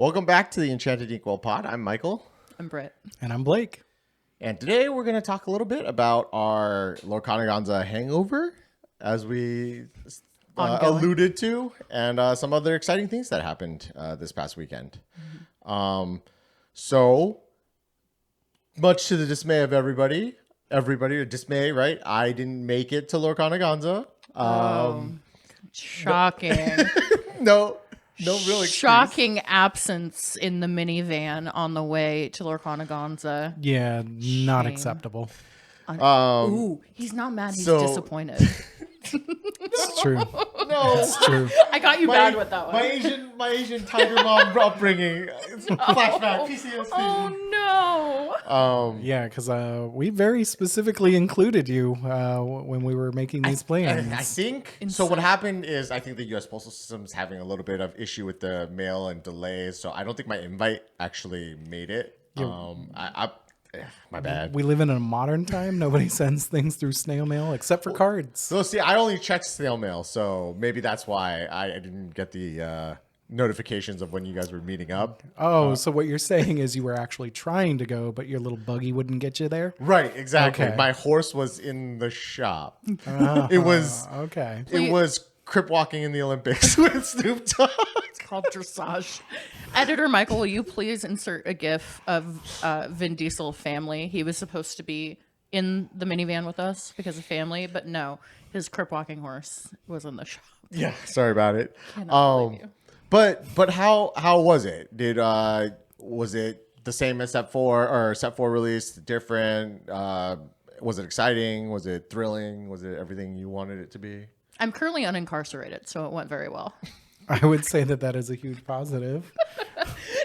Welcome back to the Enchanted Inkwell Pod. I'm Michael. I'm Britt. And I'm Blake. And today we're going to talk a little bit about our Lorcanaganza hangover, as we alluded to, and some other exciting things that happened this past weekend. Mm-hmm. So, much to the dismay of everybody, dismay, right? I didn't make it to Lorcanaganza. Shocking. No real excuse. Shocking absence in the minivan on the way to Lorcanaganza. Yeah, not acceptable. Ooh, he's not mad. He's disappointed. It's true. No, it's true. I got you bad with that one. My Asian tiger mom upbringing. Flashback. PCSD. Oh no. Yeah, because we very specifically included you when we were making these plans. I think so. What happened is I think the U.S. postal system is having a little bit of issue with the mail and delays. So I don't think my invite actually made it. My bad. We live in a modern time. Nobody sends things through snail mail except for cards. So see, I only checked snail mail, so maybe that's why I didn't get the notifications of when you guys were meeting up. Oh, so what you're saying is you were actually trying to go, but your little buggy wouldn't get you there? Right, exactly. Okay. My horse was in the shop. It was okay. It was crip walking in the Olympics with Snoop Dogg. It's called dressage. Editor Michael, will you please insert a GIF of Vin Diesel family? He was supposed to be in the minivan with us because of family, but no, his crip walking horse was in the shop. Yeah, sorry about it. Cannot believe you. But how was it? Was it the same as Set 4 or Set 4 release? Different? Was it exciting? Was it thrilling? Was it everything you wanted it to be? I'm currently unincarcerated, so it went very well. I would say that is a huge positive.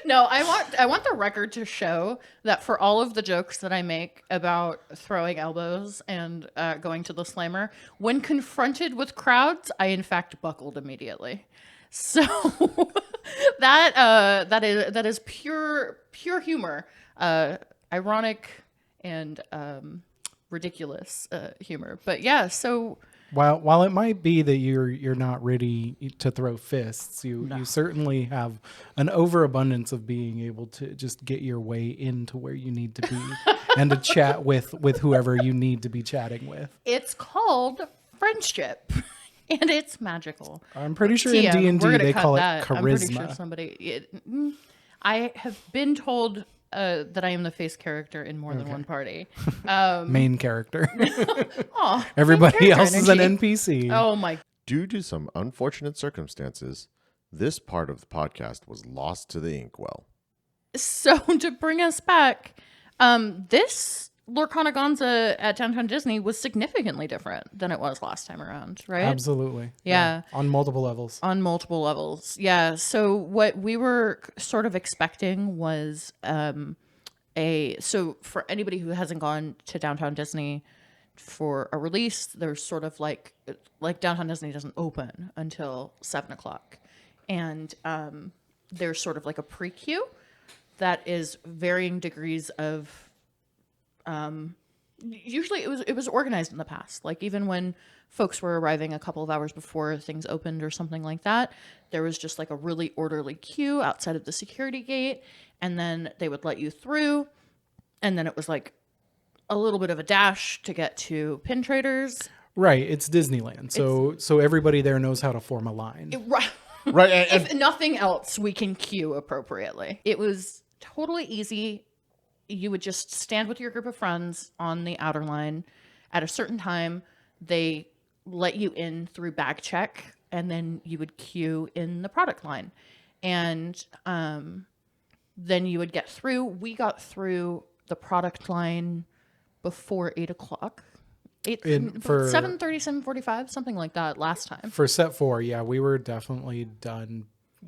No, I want the record to show that for all of the jokes that I make about throwing elbows and going to the slammer, when confronted with crowds, I in fact buckled immediately. So that is pure humor, ironic and ridiculous humor. But yeah, so. While it might be that you're not ready to throw fists, you certainly have an overabundance of being able to just get your way into where you need to be and to chat with whoever you need to be chatting with. It's called friendship, and it's magical. I'm pretty sure in D&D they call it charisma. I'm pretty sure somebody. I have been told that I am the face character in more than one party. Main character. Aw, Everybody else energy. is an NPC. Oh my. Due to some unfortunate circumstances, this part of the podcast was lost to the inkwell. So to bring us back, this Lorcanaganza at Downtown Disney was significantly different than it was last time around, right? Absolutely. Yeah. On multiple levels. Yeah. So what we were sort of expecting was so for anybody who hasn't gone to Downtown Disney for a release, there's sort of like Downtown Disney doesn't open until 7:00, and there's sort of like a pre-queue that is varying degrees of. Usually it was organized in the past. Like even when folks were arriving a couple of hours before things opened or something like that, there was just like a really orderly queue outside of the security gate, and then they would let you through, and then it was like a little bit of a dash to get to pin traders. Right, it's Disneyland. So everybody there knows how to form a line. Right. If nothing else, we can queue appropriately. It was totally easy. You would just stand with your group of friends on the outer line. At a certain time, they let you in through bag check, and then you would queue in the product line. And then you would get through. We got through the product line before 8:00. 7:30, 7:45, something like that last time. For Set 4, yeah, we were definitely done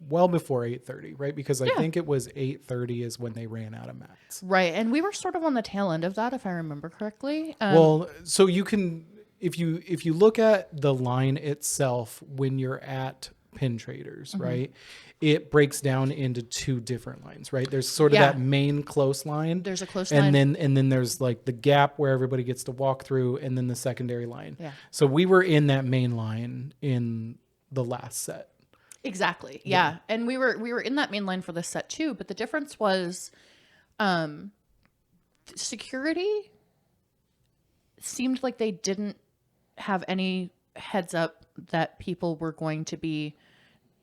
well before 8:30, right? Because I think it was 8:30 is when they ran out of mats. Right, and we were sort of on the tail end of that, if I remember correctly. Well, so you can, if you look at the line itself when you're at pin traders, right? It breaks down into two different lines, right? There's sort of that main close line. There's a close line. And then there's like the gap where everybody gets to walk through, and then the secondary line. Yeah. So we were in that main line in the last set. Exactly. Yeah. And we were in that main line for this set too, but the difference was security seemed like they didn't have any heads up that people were going to be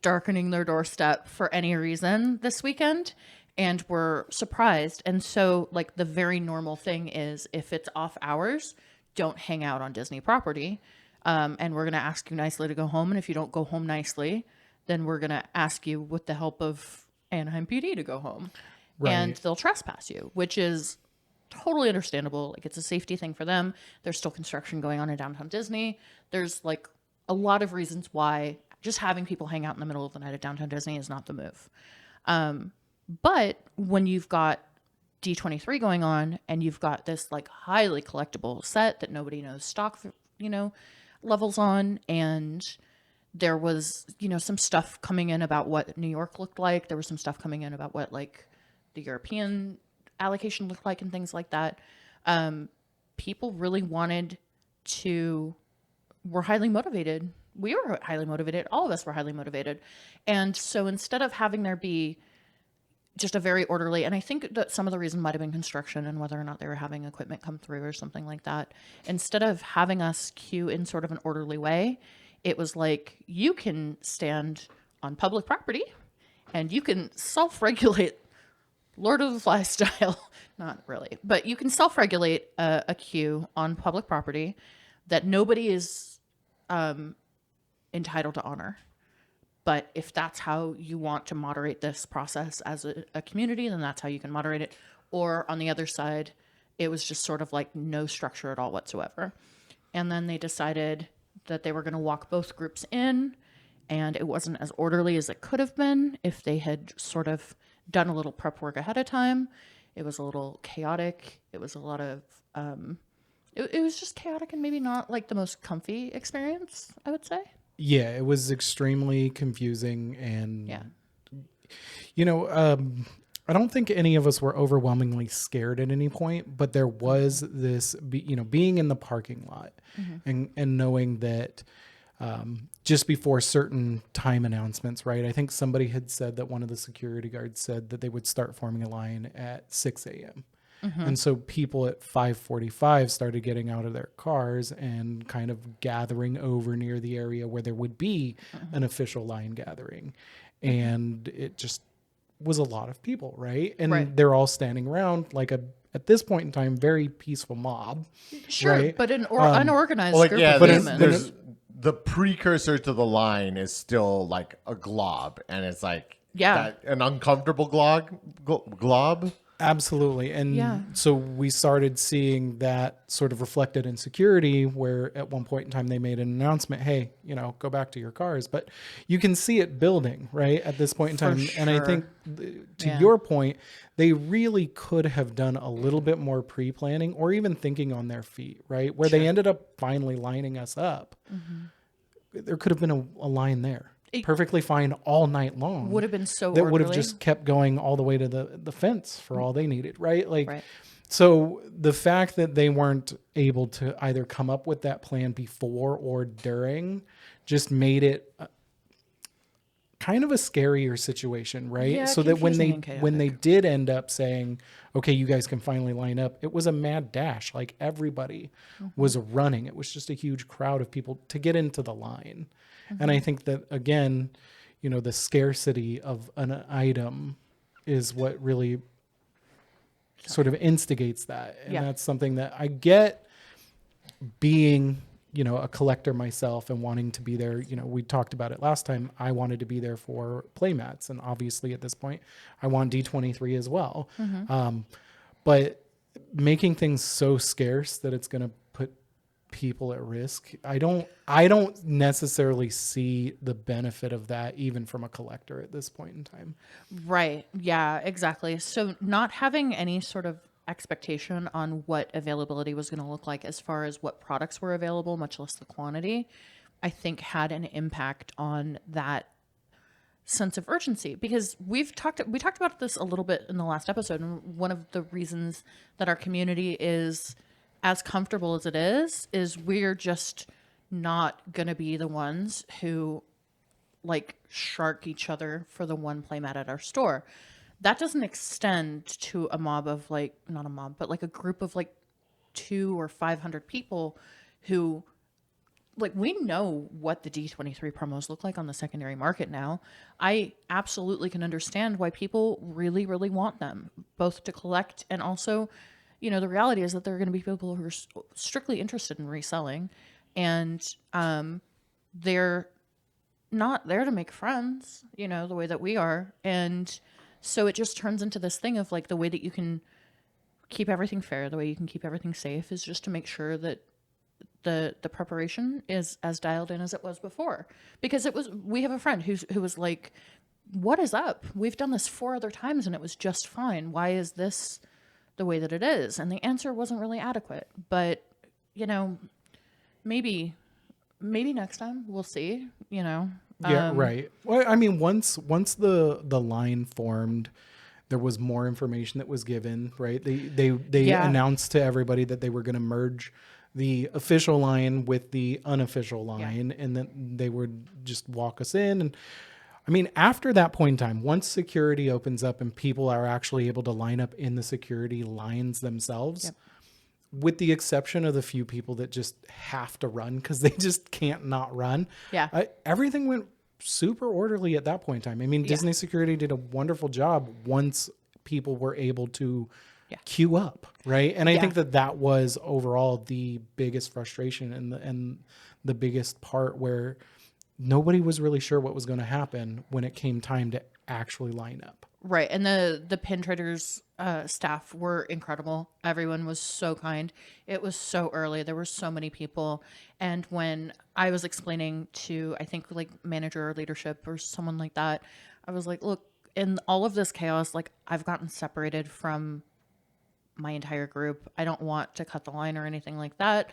darkening their doorstep for any reason this weekend, and were surprised. And so like the very normal thing is, if it's off hours, don't hang out on Disney property. And we're going to ask you nicely to go home. And if you don't go home nicely, then we're going to ask you with the help of Anaheim PD to go home. Right. And they'll trespass you, which is totally understandable. Like, it's a safety thing for them. There's still construction going on in downtown Disney. There's like a lot of reasons why just having people hang out in the middle of the night at downtown Disney is not the move. But when you've got D23 going on and you've got this like highly collectible set that nobody knows stock, levels on, and there was, some stuff coming in about what New York looked like. There was some stuff coming in about what like the European allocation looked like and things like that. People really were highly motivated. We were highly motivated. All of us were highly motivated. And so instead of having there be just a very orderly, and I think that some of the reason might have been construction and whether or not they were having equipment come through or something like that. Instead of having us queue in sort of an orderly way, it was like, you can stand on public property and you can self-regulate Lord of the Flies style. Not really, but you can self-regulate a queue on public property that nobody is entitled to honor. But if that's how you want to moderate this process as a community, then that's how you can moderate it. Or on the other side, it was just sort of like no structure at all whatsoever. And then they decided that they were going to walk both groups in, and it wasn't as orderly as it could have been if they had sort of done a little prep work ahead of time. It was a little chaotic. It was a lot of, it was just chaotic and maybe not like the most comfy experience, I would say. Yeah, it was extremely confusing, and I don't think any of us were overwhelmingly scared at any point, but there was this, being in the parking lot and knowing that just before certain time announcements, right? I think somebody had said that one of the security guards said that they would start forming a line at 6 a.m. And so people at 5:45 started getting out of their cars and kind of gathering over near the area where there would be an official line gathering. And it just was a lot of people, right? And they're all standing around like at this point in time, very peaceful mob. Sure, right? but an unorganized group of humans. There's the precursor to the line is still like a glob, and it's like an uncomfortable glob. Absolutely. And so we started seeing that sort of reflected in security, where at one point in time they made an announcement, hey, go back to your cars. But you can see it building, right, at this point in time. For sure. And I think to your point, they really could have done a little bit more pre-planning or even thinking on their feet, right, where they ended up finally lining us up. There could have been a line there. Perfectly fine all night long. Would have been so that orderly. would have just kept going all the way to the fence for all they needed, right? So the fact that they weren't able to either come up with that plan before or during just made it kind of a scarier situation, right? Yeah, so that when confusing they did end up saying, okay, you guys can finally line up, it was a mad dash. Like, everybody was running. It was just a huge crowd of people to get into the line. And I think that, again, the scarcity of an item is what really sort of instigates that. And that's something that I get, being, a collector myself and wanting to be there. We talked about it last time. I wanted to be there for playmats. And obviously at this point, I want D23 as well. But making things so scarce that it's going to put people at risk, I don't necessarily see the benefit of that, even from a collector at this point in time. Right. Yeah, exactly. So not having any sort of expectation on what availability was going to look like as far as what products were available, much less the quantity, I think had an impact on that sense of urgency, because we talked about this a little bit in the last episode. And one of the reasons that our community is as comfortable as it is we're just not going to be the ones who like shark each other for the one playmat at our store. That doesn't extend to a mob of like, not a mob, but like a group of like 200 or 500 people who, like, we know what the D23 promos look like on the secondary market now. I absolutely can understand why people really, really want them, both to collect and also, you know, the reality is that there are going to be people who are strictly interested in reselling, and they're not there to make friends, you know, the way that we are. And so it just turns into this thing of like the way that you can keep everything fair, the way you can keep everything safe is just to make sure that the preparation is as dialed in as it was before. Because we have a friend who was like, what is up? We've done this 4 other times and it was just fine. Why is this the way that it is? And the answer wasn't really adequate. But, you know, maybe next time we'll see, you know. Yeah, right. Well, I mean, once the line formed, there was more information that was given, right? They announced to everybody that they were going to merge the official line with the unofficial line, and then they would just walk us in. And I mean, after that point in time, once security opens up and people are actually able to line up in the security lines themselves, with the exception of the few people that just have to run because they just can't not run. Everything went super orderly at that point in time. I mean, Disney security did a wonderful job once people were able to queue up, right? And I think that was overall the biggest frustration and the biggest part where nobody was really sure what was going to happen when it came time to actually line up. Right. And the Pin Traders staff were incredible. Everyone was so kind. It was so early. There were so many people. And when I was explaining to, I think, like manager or leadership or someone like that, I was like, look, in all of this chaos, like I've gotten separated from my entire group. I don't want to cut the line or anything like that,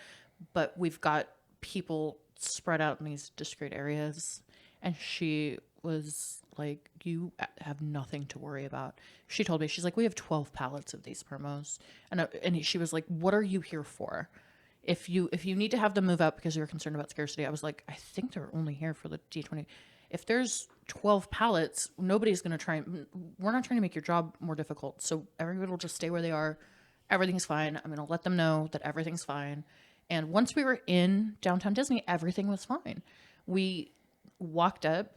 but we've got people spread out in these discrete areas. And she was like, you have nothing to worry about. She told me, she's like, we have 12 pallets of these promos. And she was like, what are you here for? If you need to have them move out because you're concerned about scarcity, I was like, I think they're only here for the D20. If there's 12 pallets, nobody's going to try. We're not trying to make your job more difficult. So everybody will just stay where they are. Everything's fine. I'm going to let them know that everything's fine. And once we were in downtown Disney, everything was fine. We walked up.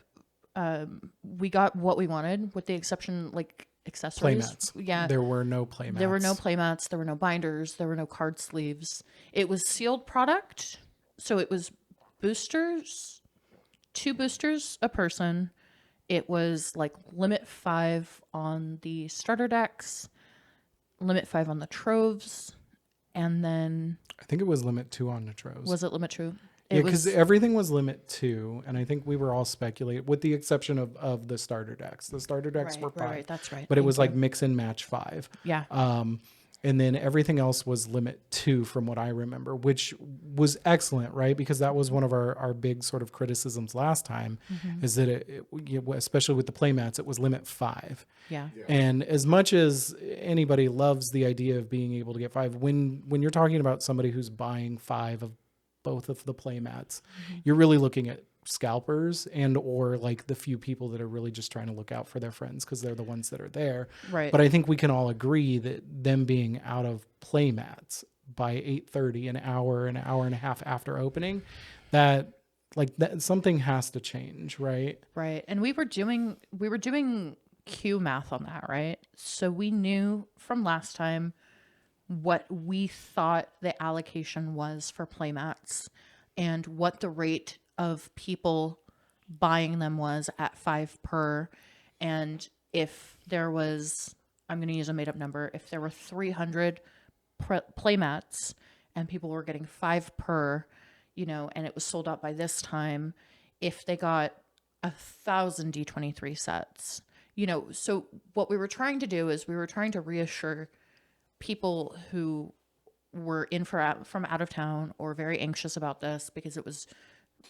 We got what we wanted, with the exception, like, accessories. Playmats. Yeah. There were no playmats. There were no playmats. There were no binders. There were no card sleeves. It was sealed product. So it was boosters, 2 boosters a person. It was like limit 5 on the starter decks, limit 5 on the troves, and then I think it was limit 2 on the troves. Was it limit 2? Yeah, because everything was limit 2, and I think we were all speculating, with the exception of the starter decks. The starter decks were 5. Right, that's right. But it was like mix and match 5. Yeah. And then everything else was limit 2 from what I remember, which was excellent, right? Because that was one of our big sort of criticisms last time, is that especially with the playmats, it was limit 5. Yeah. And as much as anybody loves the idea of being able to get 5, when you're talking about somebody who's buying 5 of both of the playmats, you're really looking at scalpers and or like the few people that are really just trying to look out for their friends because they're the ones that are there. Right. But I think we can all agree that them being out of playmats by 8:30, an hour and a half after opening, that something has to change, right? Right. And we were doing Q math on that, right? So we knew from last time what we thought the allocation was for playmats and what the rate of people buying them was at 5 per. And if there was, I'm going to use a made up number, if there were 300 playmats and people were getting 5 per, you know, and it was sold out by this time, if they got 1,000 D23 sets, you know. So what we were trying to do is we were trying to reassure people who were from out of town or very anxious about this because it was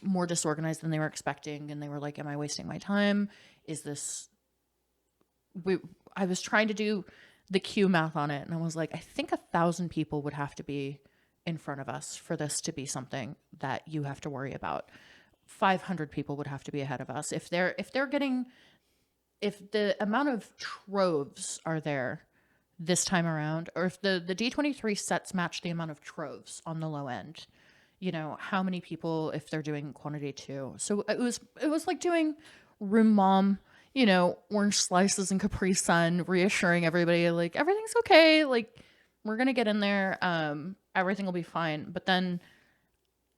more disorganized than they were expecting, and they were like, am I wasting my time? Is this I was trying to do the Q math on it, and I was like, I think 1,000 people would have to be in front of us for this to be something that you have to worry about. 500 people would have to be ahead of us. If the amount of troves are there this time around, or if the D23 sets match the amount of troves on the low end, how many people if they're doing quantity 2. So it was like doing room mom, orange slices and Capri Sun, reassuring everybody like everything's okay, like we're gonna get in there, everything will be fine. But then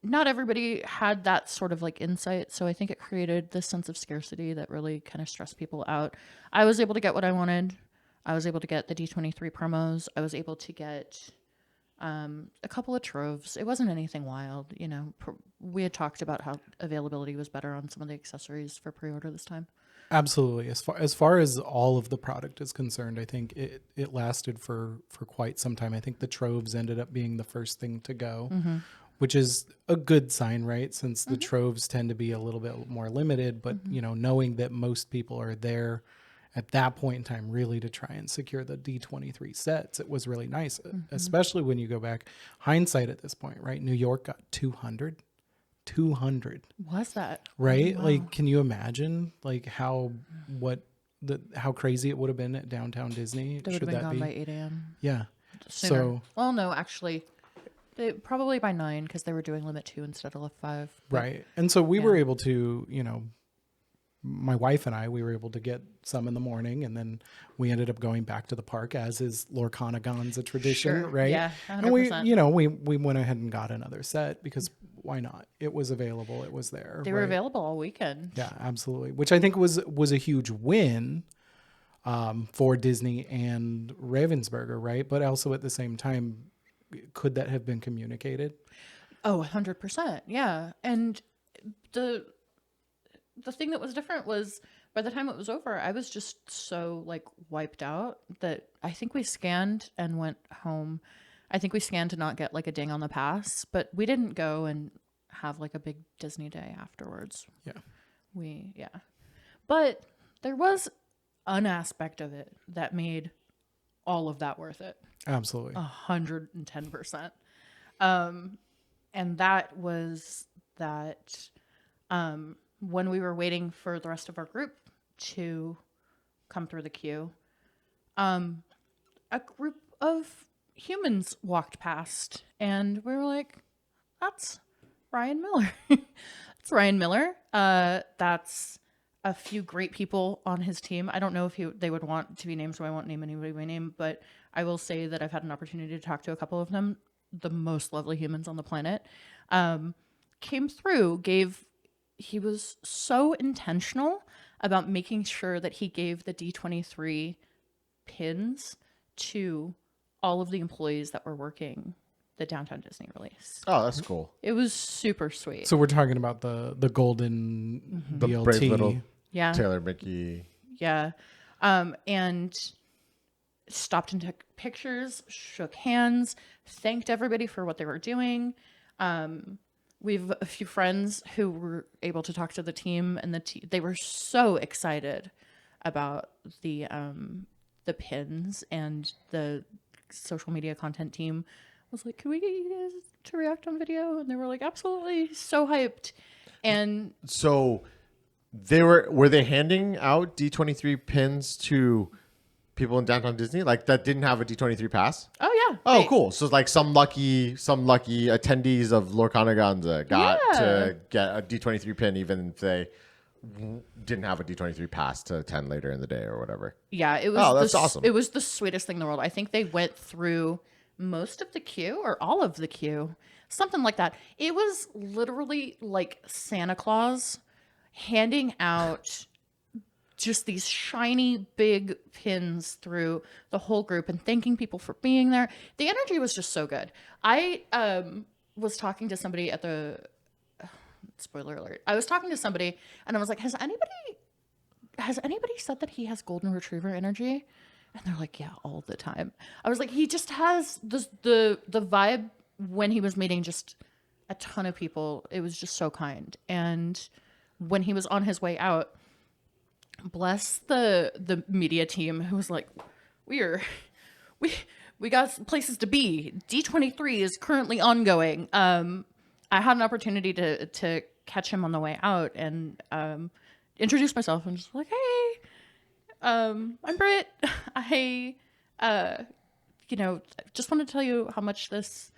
not everybody had that sort of like insight, so I think it created this sense of scarcity that really kind of stressed people out. I was able to get what I wanted. I was able to get the D23 promos. I was able to get a couple of troves. It wasn't anything wild, we had talked about how availability was better on some of the accessories for pre-order this time. Absolutely. As far as all of the product is concerned, I think it lasted for quite some time. I think the troves ended up being the first thing to go, which is a good sign, right? Since the troves tend to be a little bit more limited, but knowing that most people are there at that point in time really to try and secure the D23 sets, it was really nice, especially when you go back hindsight at this point, right? New York got 200. Was that right? Oh, wow. Like, can you imagine like how crazy it would have been at downtown Disney? They would have been gone by 8 a.m. Yeah. Sooner. So well, no, actually, probably by 9 because they were doing limit 2 instead of 5. right. And so we were able to, my wife and we were able to get some in the morning, and then we ended up going back to the park, as is Lorcanaganza tradition, Sure. right? Yeah, 100%. And we went ahead and got another set because why not? It was available. It was there. They were available all weekend. Yeah, absolutely. Which I think was a huge win for Disney and Ravensburger, right? But also at the same time, could that have been communicated? Oh, 100%. Yeah. And the thing that was different was by the time it was over, I was just so like wiped out that I think we scanned and went home. I think we scanned to not get like a ding on the pass, but we didn't go and have like a big Disney day afterwards. Yeah. But there was an aspect of it that made all of that worth it. Absolutely. 110%. And that was that when we were waiting for the rest of our group to come through the queue, a group of humans walked past, and we were like, that's Ryan Miller. That's Ryan Miller. That's a few great people on his team. I don't know if they would want to be named, so I won't name anybody by name, but I will say that I've had an opportunity to talk to a couple of them, the most lovely humans on the planet. Came through, he was so intentional about making sure that he gave the D23 pins to all of the employees that were working the Downtown Disney release. Oh, that's cool. It was super sweet. So we're talking about the golden The BLT. brave little Yeah. Taylor Mickey. Yeah. And stopped and took pictures, shook hands, thanked everybody for what they were doing. We've a few friends who were able to talk to the team, and they were so excited about the pins, and the social media content team was like, "Can we get you guys to react on video?" And they were like, "Absolutely!" So hyped. And so were they handing out D23 pins to people in Downtown Disney like that didn't have a D23 pass? oh yeah. Oh, cool. So it's like some lucky attendees of Lorcanaganza got to get a D23 pin, even if they didn't have a D23 pass to attend later in the day or whatever. Yeah, it was. Oh, that's awesome. It was the sweetest thing in the world. I think they went through most of the queue or all of the queue, something like that. It was literally like Santa Claus handing out just these shiny big pins through the whole group and thanking people for being there. The energy was just so good. I was talking to somebody at the spoiler alert. I was talking to somebody and I was like, has anybody said that he has golden retriever energy? And they're like, yeah, all the time. I was like, he just has the vibe when he was meeting just a ton of people. It was just so kind. And when he was on his way out, bless the media team who was like, we got places to be. D23 is currently ongoing. I had an opportunity to catch him on the way out and introduce myself and just like, hey, I'm Britt. I just want to tell you how much this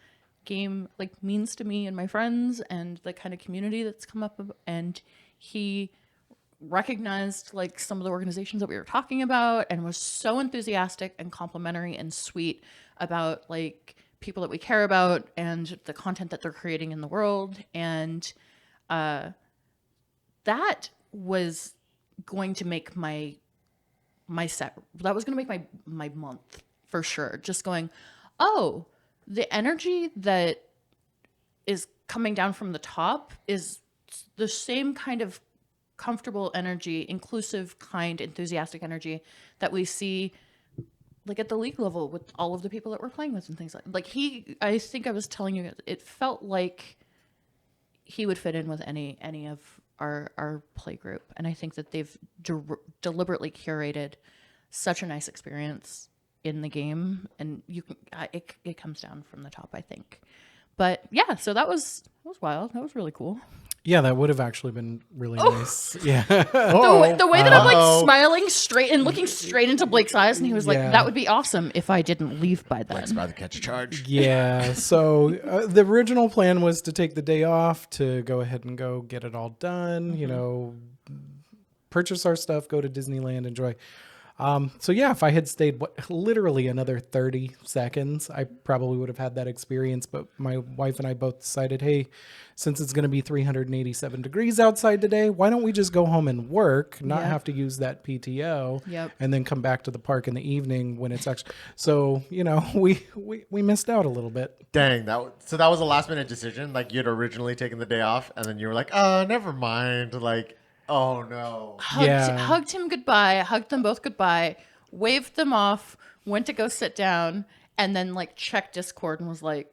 game like means to me and my friends and the kind of community that's come up. And he recognized like some of the organizations that we were talking about and was so enthusiastic and complimentary and sweet about like people that we care about and the content that they're creating in the world. And that was going to make my set. That was going to make my month for sure. Just going, oh, the energy that is coming down from the top is the same kind of comfortable energy, inclusive, kind, enthusiastic energy that we see like at the league level with all of the people that we're playing with and things like I think I was telling you, it felt like he would fit in with any of our play group. And I think that they've deliberately curated such a nice experience in the game, and you can it comes down from the top, I think. But yeah, so that was wild. That was really cool. Yeah, that would have actually been really nice. Yeah. The way that I'm like smiling straight and looking straight into Blake's eyes, and he was like, that would be awesome if I didn't leave by then. Blake's about to catch a charge. Yeah. So the original plan was to take the day off to go ahead and go get it all done, you know, purchase our stuff, go to Disneyland, enjoy. So yeah, if I had stayed literally another 30 seconds, I probably would have had that experience. But my wife and I both decided, hey, since it's going to be 387 degrees outside today, why don't we just go home and work, not have to use that PTO, and then come back to the park in the evening when it's actually. So, you know, we missed out a little bit. Dang, so that was a last minute decision. Like you'd originally taken the day off, and then you were like, never mind. Like. Oh no. Hugged him goodbye, hugged them both goodbye, waved them off, went to go sit down, and then like checked Discord and was like,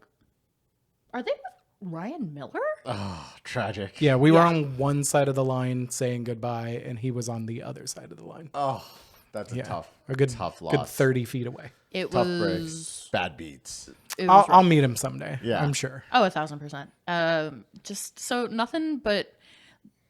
are they with Ryan Miller? Oh, tragic. Yeah, we were on one side of the line saying goodbye, and he was on the other side of the line. Oh, that's a tough loss. Good 30 feet away. It tough was breaks, bad beats. I'll meet him someday. Yeah, I'm sure. Oh, 1,000%. Just so nothing but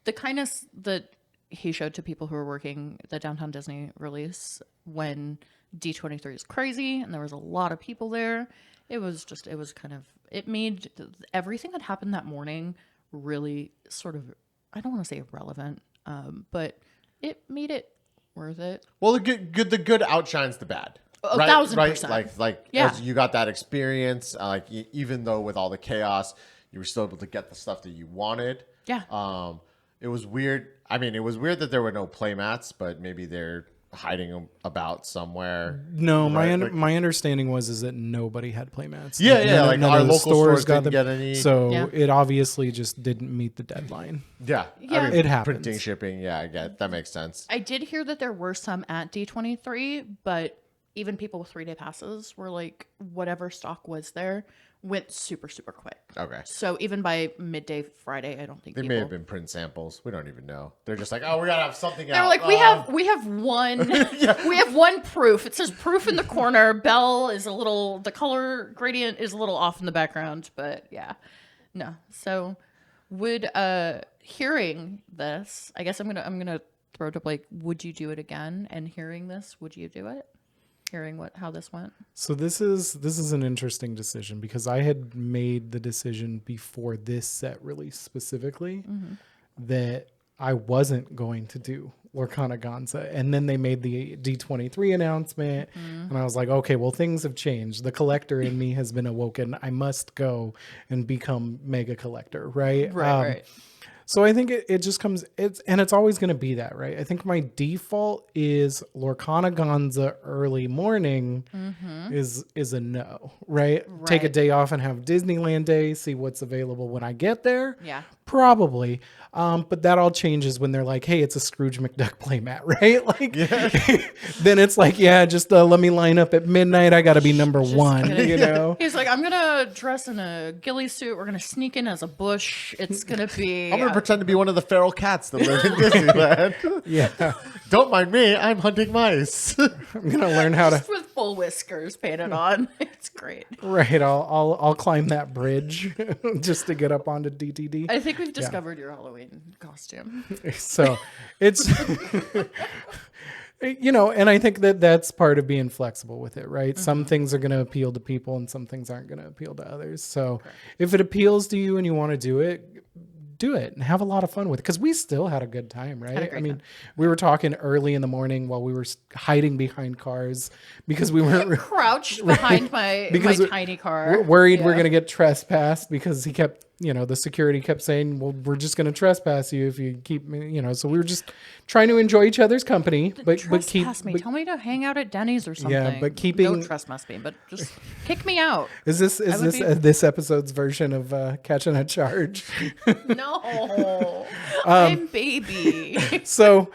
the kindness that he showed to people who were working the Downtown Disney release when D23 is crazy and there was a lot of people there. It made everything that happened that morning really sort of, I don't want to say irrelevant, but it made it worth it. Well, the good outshines the bad. 1,000%. Like as you got that experience, even though with all the chaos, you were still able to get the stuff that you wanted. Yeah. It was weird. I mean, it was weird that there were no play mats, but maybe they're hiding them about somewhere. No, my understanding is that nobody had play mats. Yeah, like our local stores got didn't get any. So it obviously just didn't meet the deadline. Yeah. I mean, it happens. Printing, shipping. Yeah, I get that makes sense. I did hear that there were some at D23, but even people with 3-day passes were like, whatever stock was there went super, super quick. Okay. So even by midday Friday, I don't think they may have been print samples. We don't even know. They're just like, oh, we gotta have something out. They're like, we have one, we have one proof. It says proof in the corner. Bell is the color gradient is a little off in the background, but yeah, no. So would hearing this, I guess I'm gonna throw to Blake. Would you do it again? And hearing this, would you do it? Hearing how this went. So this is an interesting decision because I had made the decision before this set release specifically that I wasn't going to do Lorcanaganza, and then they made the D23 announcement, and I was like, okay, well, things have changed. The collector in me has been awoken. I must go and become mega collector, right? Right. So I think it just comes, it's always going to be that, right? I think my default is Lorcanaganza early morning is a no, right? Take a day off and have Disneyland day, see what's available when I get there. Yeah. Probably. But that all changes when they're like, hey, it's a Scrooge McDuck playmat, right? Like, then it's like, yeah, just let me line up at midnight. I got to be number one, you know? He's like, I'm going to dress in a ghillie suit. We're going to sneak in as a bush. It's going to be... I'm going to pretend to be one of the feral cats that live in Disneyland. Yeah. Don't mind me. I'm hunting mice. I'm going to learn how to... Just with full whiskers painted on. It's great. Right. I'll climb that bridge just to get up onto DTD. I think we've discovered your Halloween costume. So it's, and I think that's part of being flexible with it, right? Some things are going to appeal to people and some things aren't going to appeal to others. So if it appeals to you and you want to do it and have a lot of fun with it, because we still had a good time, right? I mean, we were talking early in the morning while we were hiding behind cars because we were crouched behind my tiny car, worried we're going to get trespassed because he kept, the security kept saying, well, we're just going to trespass you if you keep, so we were just trying to enjoy each other's company, but tell me to hang out at Denny's or something. Yeah, but keeping no trespass me, but just kick me out. Is this episode's version of catching a charge? No, I'm baby. So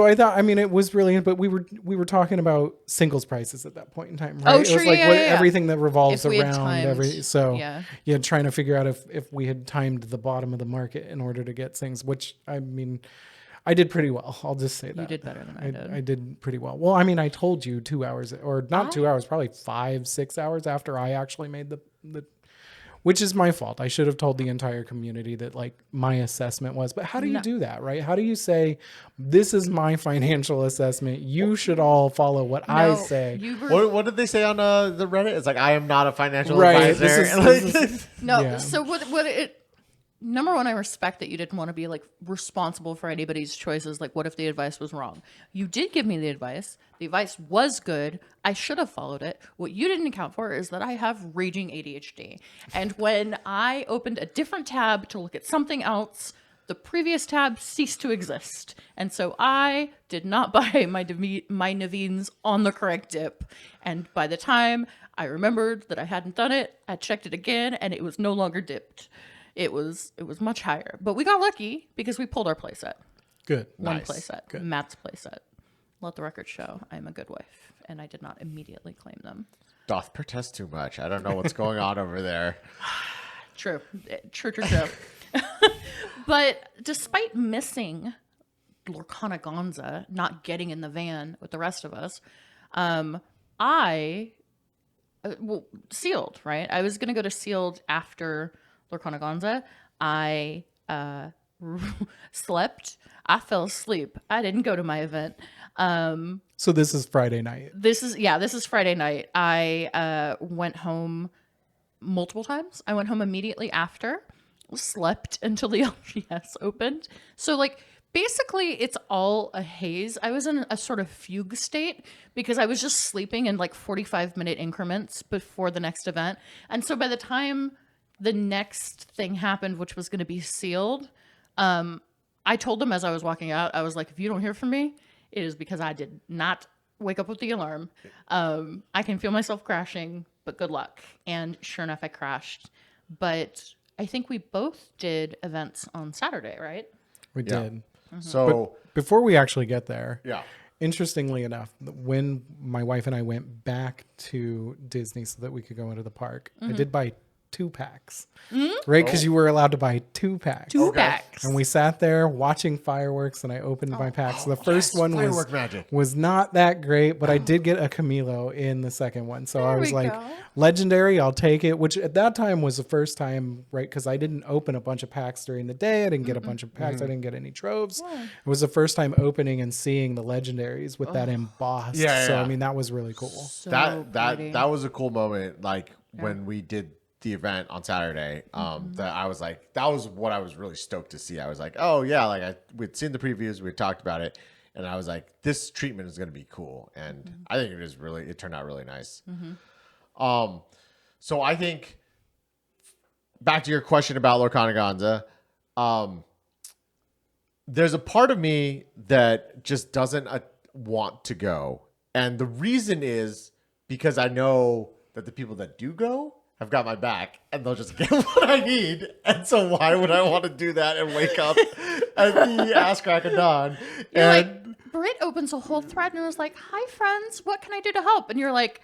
I thought, it was brilliant, but we were talking about singles prices at that point in time, right? Oh, sure, it was like everything that revolves if we had around trying to figure out if we had timed the bottom of the market in order to get things, which I did pretty well. I'll just say that. You did better than I did. I did pretty well. Well, I told you 2 hours, or not 2 hours, probably 5-6 hours after I actually made the which is my fault. I should have told the entire community that my assessment was, but how do you do that, right? How do you say, this is my financial assessment, you should all follow what I say? What did they say on the Reddit? It's I am not a financial advisor. So number one, I respect that you didn't want to be responsible for anybody's choices. What if the advice was wrong? You did give me the advice. The advice was good. I should have followed it. What you didn't account for is that I have raging ADHD. And when I opened a different tab to look at something else, the previous tab ceased to exist. And so I did not buy my Naveen's on the correct dip. And by the time I remembered that I hadn't done it, I checked it again and it was no longer dipped. It was much higher, but we got lucky because we pulled our playset. Good. One playset. Good. Matt's playset. Let the record show I am a good wife, and I did not immediately claim them. Doth protest too much. I don't know what's going on over there. True. But despite missing Lorcanaganza, not getting in the van with the rest of us, Sealed, right? I was going to go to Sealed after Lorcanaganza. I slept. I fell asleep. I didn't go to my event. So this is Friday night. This is Friday night. I went home multiple times. I went home immediately after, slept until the LGS opened. So basically it's all a haze. I was in a sort of fugue state because I was just sleeping in 45-minute increments before the next event. And so by the time the next thing happened, which was going to be Sealed, I told them as I was walking out, I was like, if you don't hear from me, it is because I did not wake up with the alarm. I can feel myself crashing, but good luck. And sure enough, I crashed. But I think we both did events on Saturday, right? We did. Mm-hmm. So but before we actually get there, interestingly enough, when my wife and I went back to Disney so that we could go into the park, I did buy 2 packs, right? Because you were allowed to buy 2 packs. 2 packs. And we sat there watching fireworks, and I opened my packs. So the first one was not that great, but I did get a Camilo in the second one. So I was like, legendary, I'll take it, which at that time was the first time, right? Because I didn't open a bunch of packs during the day. I didn't get a bunch of packs. I didn't get any troves. It was the first time opening and seeing the legendaries with that embossed. So, I mean, that was really cool. So that was a cool moment. When we did the event on Saturday, that I was like, that was what I was really stoked to see. I was like, oh yeah, we'd seen the previews, we talked about it, and I was like, this treatment is going to be cool, and I think it turned out really nice. So I think back to your question about Lorcanaganza, there's a part of me that just doesn't want to go, and the reason is because I know that the people that do go have got my back and they'll just get what I need. And so why would I want to do that and wake up at the ass crack of dawn? Britt opens a whole thread and was like, hi friends, what can I do to help? And you're like,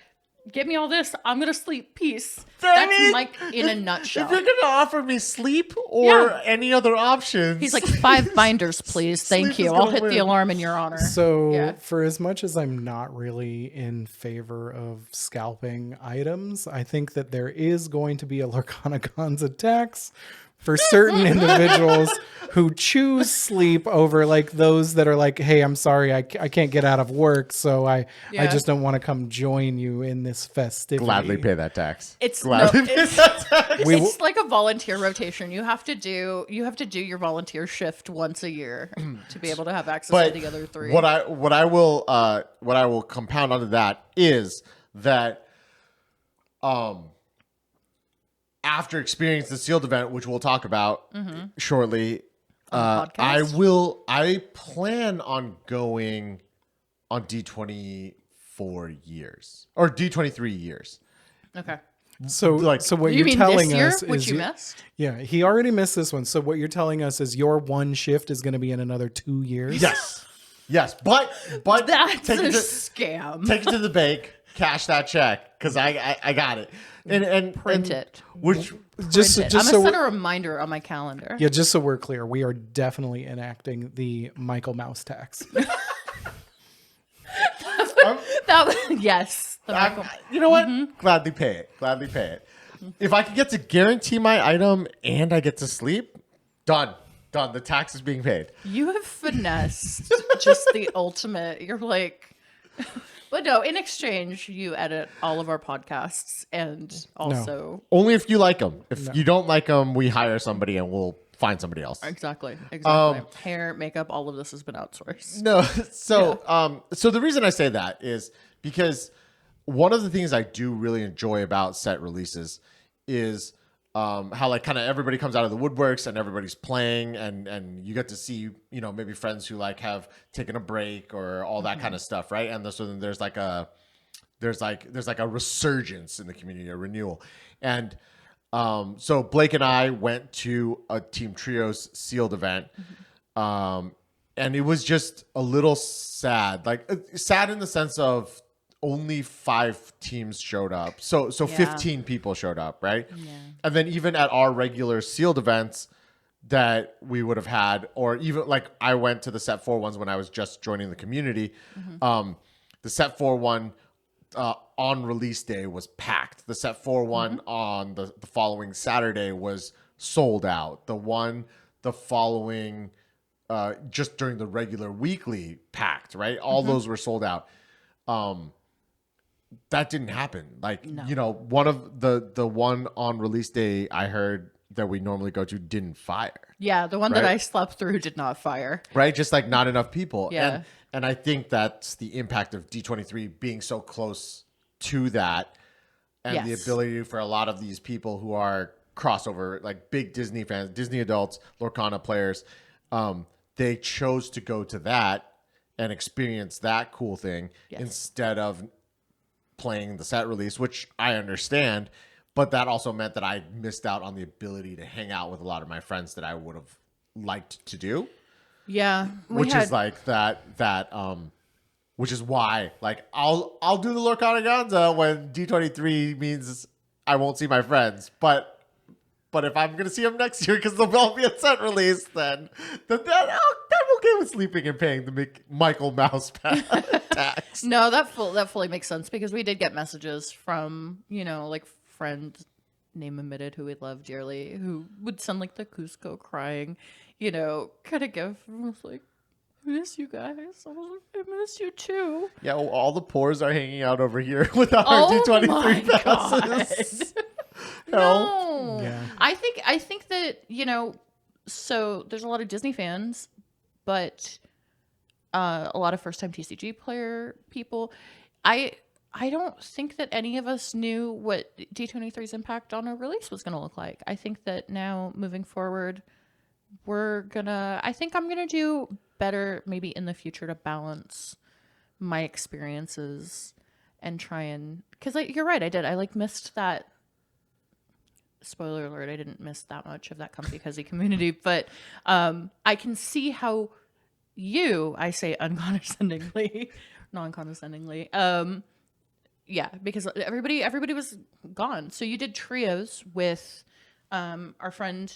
Give me all this. I'm going to sleep. Peace. I That's mean, Mike in a nutshell. If you're going to offer me sleep or any other options. He's like, 5 binders, please. Thank you. I'll hit the alarm in your honor. So for as much as I'm not really in favor of scalping items, I think that there is going to be a Lorcanaganza tax for certain individuals who choose sleep over like those that are like, hey, I'm sorry, I can't get out of work, so I just don't want to come join you in this festivity. Gladly pay that tax. It's like a volunteer rotation. You have to do your volunteer shift once a year to be able to have access to the other 3. What I will compound onto that is that after experiencing the sealed event, which we'll talk about shortly, I plan on going on D24 years or D23 years. Okay. So what you're telling us is which you missed? Yeah, he already missed this one. So what you're telling us is your one shift is going to be in another 2 years. Yes, but that's a scam. Take it to the bank, cash that check because I got it. And print it. Which just I'm gonna set a reminder on my calendar. Yeah, just so we're clear, we are definitely enacting the Michael Mouse tax. Yes. You know what? Gladly pay it. If I could get to guarantee my item and I get to sleep, done. The tax is being paid. You have finessed just the ultimate. You're like, but no, in exchange, you edit all of our podcasts and also. Only if you like them. If you don't like them, we hire somebody and we'll find somebody else. Exactly. Hair, makeup, all of this has been outsourced. No. So the reason I say that is because one of the things I do really enjoy about set releases is how like kind of everybody comes out of the woodworks and everybody's playing and you get to see, you know, maybe friends who like have taken a break or all that kind of stuff. Right. And so then there's like a resurgence in the community, a renewal. And so Blake and I went to a Team Trios sealed event. And it was just a little sad, like sad in the sense of only 5 teams showed up. So 15 people showed up, right? Yeah. And then even at our regular sealed events that we would have had, or even like I went to the Set 4 ones when I was just joining the community. The Set 4 one on release day was packed. The Set 4 one on the following Saturday was sold out. The following just during the regular weekly packed, right? All those were sold out. That didn't happen. Like, you know, one of the one on release day I heard that we normally go to didn't fire. Yeah, the one that I slept through did not fire. Right? Just like not enough people. Yeah. And I think that's the impact of D23 being so close to that and the ability for a lot of these people who are crossover, like big Disney fans, Disney adults, Lorcana players, they chose to go to that and experience that cool thing instead of playing the set release, which I understand, but that also meant that I missed out on the ability to hang out with a lot of my friends that I would have liked to do. Yeah. Which is why like I'll do the Lorcanaganza when D23 means I won't see my friends, but if I'm gonna see them next year because they'll all be a set release, then I'm okay with sleeping and paying the Michael Mouse tax. No, that fully makes sense because we did get messages from, you know, like friend name omitted who we love dearly who would send like the Cusco crying, you know, kind of gift. I was like, I miss you guys. I was like, I miss you too. Yeah, well, all the pores are hanging out over here without our D23 passes. No. Yeah. I think that, you know, so there's a lot of Disney fans, but a lot of first-time TCG player people. I don't think that any of us knew what D23's impact on a release was going to look like. I think that now moving forward, I think I'm going to do better maybe in the future to balance my experiences and try and, because you're right, I like missed that. Spoiler alert, I didn't miss that much of that comfy cozy community, but I can see how I say non-condescendingly, Yeah, because everybody was gone. So you did trios with our friend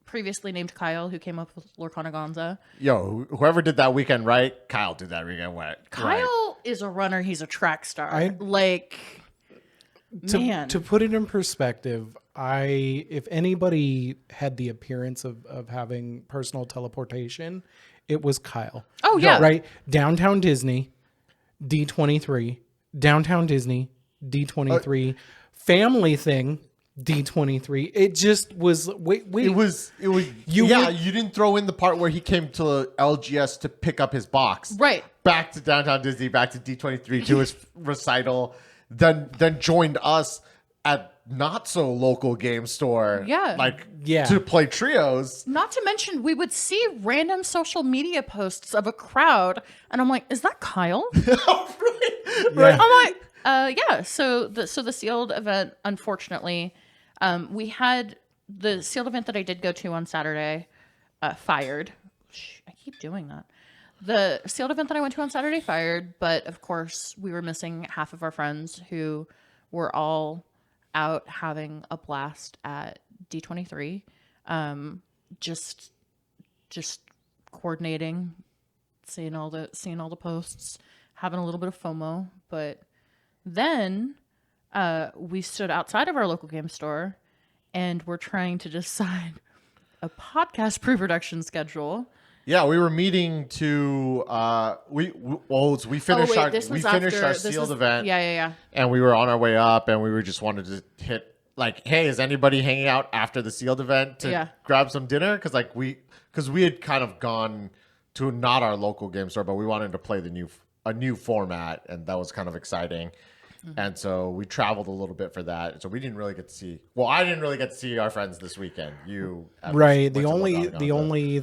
previously named Kyle, who came up with Lorcanaganza. Yo, whoever did that weekend right, Kyle did that weekend right. Kyle is a runner. He's a track star. To put it in perspective, if anybody had the appearance of having personal teleportation, it was Kyle. Oh, yeah. Right? Downtown Disney, D23, Downtown Disney, D23, family thing, D23. It just was wait. It was you didn't throw in the part where he came to LGS to pick up his box. Right. Back to Downtown Disney, back to D23 to his recital, then joined us at not so local game store. To play trios. Not to mention we would see random social media posts of a crowd and I'm like, is that Kyle? Right. I'm like, yeah. So the sealed event, unfortunately, we had the sealed event that I did go to on Saturday, fired. I keep doing that. The sealed event that I went to on Saturday fired, but of course we were missing half of our friends who were all out having a blast at D23. Just coordinating, seeing all the posts, having a little bit of FOMO, but then we stood outside of our local game store and we're trying to decide a podcast pre-production schedule. Yeah, we were meeting to we finished our sealed event. Yeah. And we were on our way up, and we were just wanted to hit hey, is anybody hanging out after the sealed event to grab some dinner? Because we had kind of gone to not our local game store, but we wanted to play a new format, and that was kind of exciting. Mm-hmm. And so we traveled a little bit for that. So we didn't really get to see. Well, I didn't really get to see our friends this weekend. You right? The only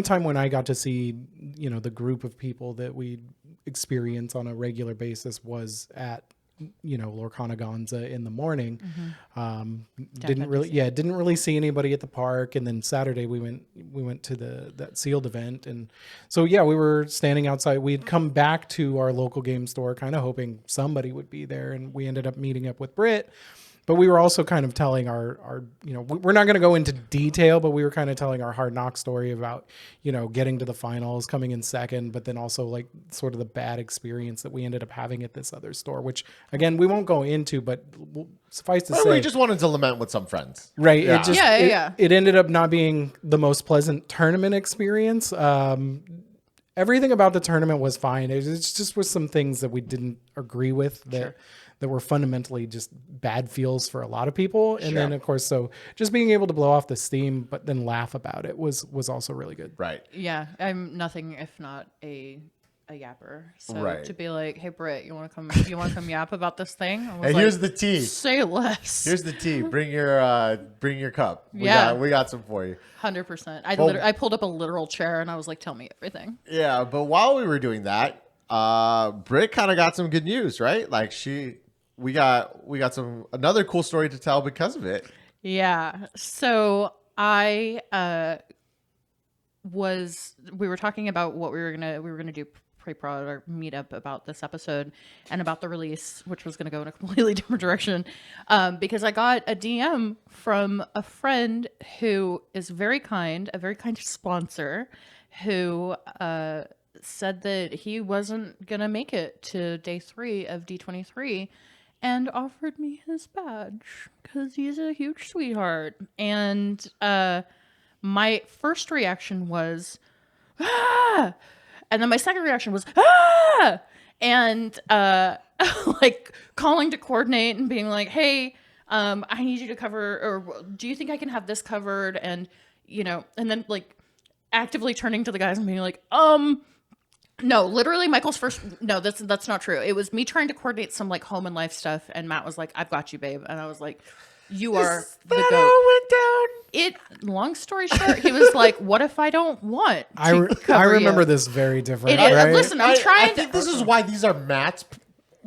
time when I got to see the group of people that we experience on a regular basis was at Lorcanaganza in the morning. Mm-hmm. Didn't really see anybody at the park. And then Saturday we went to that sealed event. And so, we were standing outside. We had come back to our local game store, kind of hoping somebody would be there. And we ended up meeting up with Britt. But we were also kind of telling our we're not going to go into detail, but we were kind of telling our Hard Knock story about, getting to the finals, coming in second, but then also like sort of the bad experience that we ended up having at this other store, which again, we won't go into, but suffice to say. We just wanted to lament with some friends. Right. Yeah. It ended up not being the most pleasant tournament experience. Everything about the tournament was fine. It just was some things that we didn't agree with that were fundamentally just bad feels for a lot of people. And then of course, so just being able to blow off the steam, but then laugh about it was also really good. Right. Yeah. I'm nothing if not a yapper. So to be like, hey Britt, you want to come yap about this thing? And here's the tea. Say less. Here's the tea. Bring your cup. We got some for you. 100%. I pulled up a literal chair and I was like, tell me everything. Yeah. But while we were doing that, Britt kind of got some good news, right? Like we got another cool story to tell because of it. Yeah. So we were talking about what we were gonna do pre-prod or meetup about this episode and about the release, which was gonna go in a completely different direction. Because I got a DM from a friend who is a very kind sponsor who said that he wasn't gonna make it to day 3 of D23 and offered me his badge because he's a huge sweetheart. And my first reaction was, ah! And then my second reaction was, ah! And like calling to coordinate and being like, hey, I need you to cover, or do you think I can have this covered? And, and then like actively turning to the guys and being like, no, literally Michael's first. No, that's not true. It was me trying to coordinate some like home and life stuff, and Matt was like, "I've got you, babe," and I was like, "You are the goat." Went down. Long story short, he was like, "What if I don't want?" I remember this very different. Right? Listen, I'm trying. I think this is why these are Matt's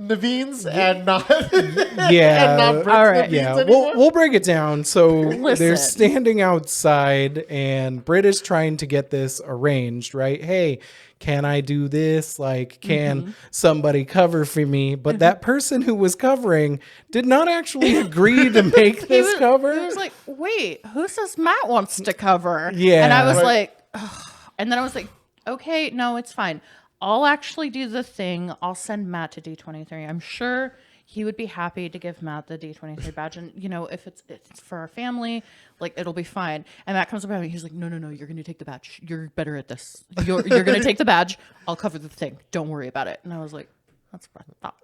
Naveen's and not Yeah. and not Britt's All right. Naveen's Yeah, anymore? we'll break it down. So they're Listen. standing outside, and Britt is trying to get this arranged, right? Hey, can I do this? Like, can somebody cover for me? But that person who was covering did not actually agree to make this cover. He was like, wait, who says Matt wants to cover? Yeah. And I was Right. like, ugh. And then I was like, okay, no, it's fine. I'll actually do the thing. I'll send Matt to D23. I'm sure he would be happy to give Matt the D23 badge. And, you know, if it's for our family, like, it'll be fine. And Matt comes up to me. He's like, no, you're going to take the badge. You're better at this. You're going to take the badge. I'll cover the thing. Don't worry about it. And I was like, that's what I thought.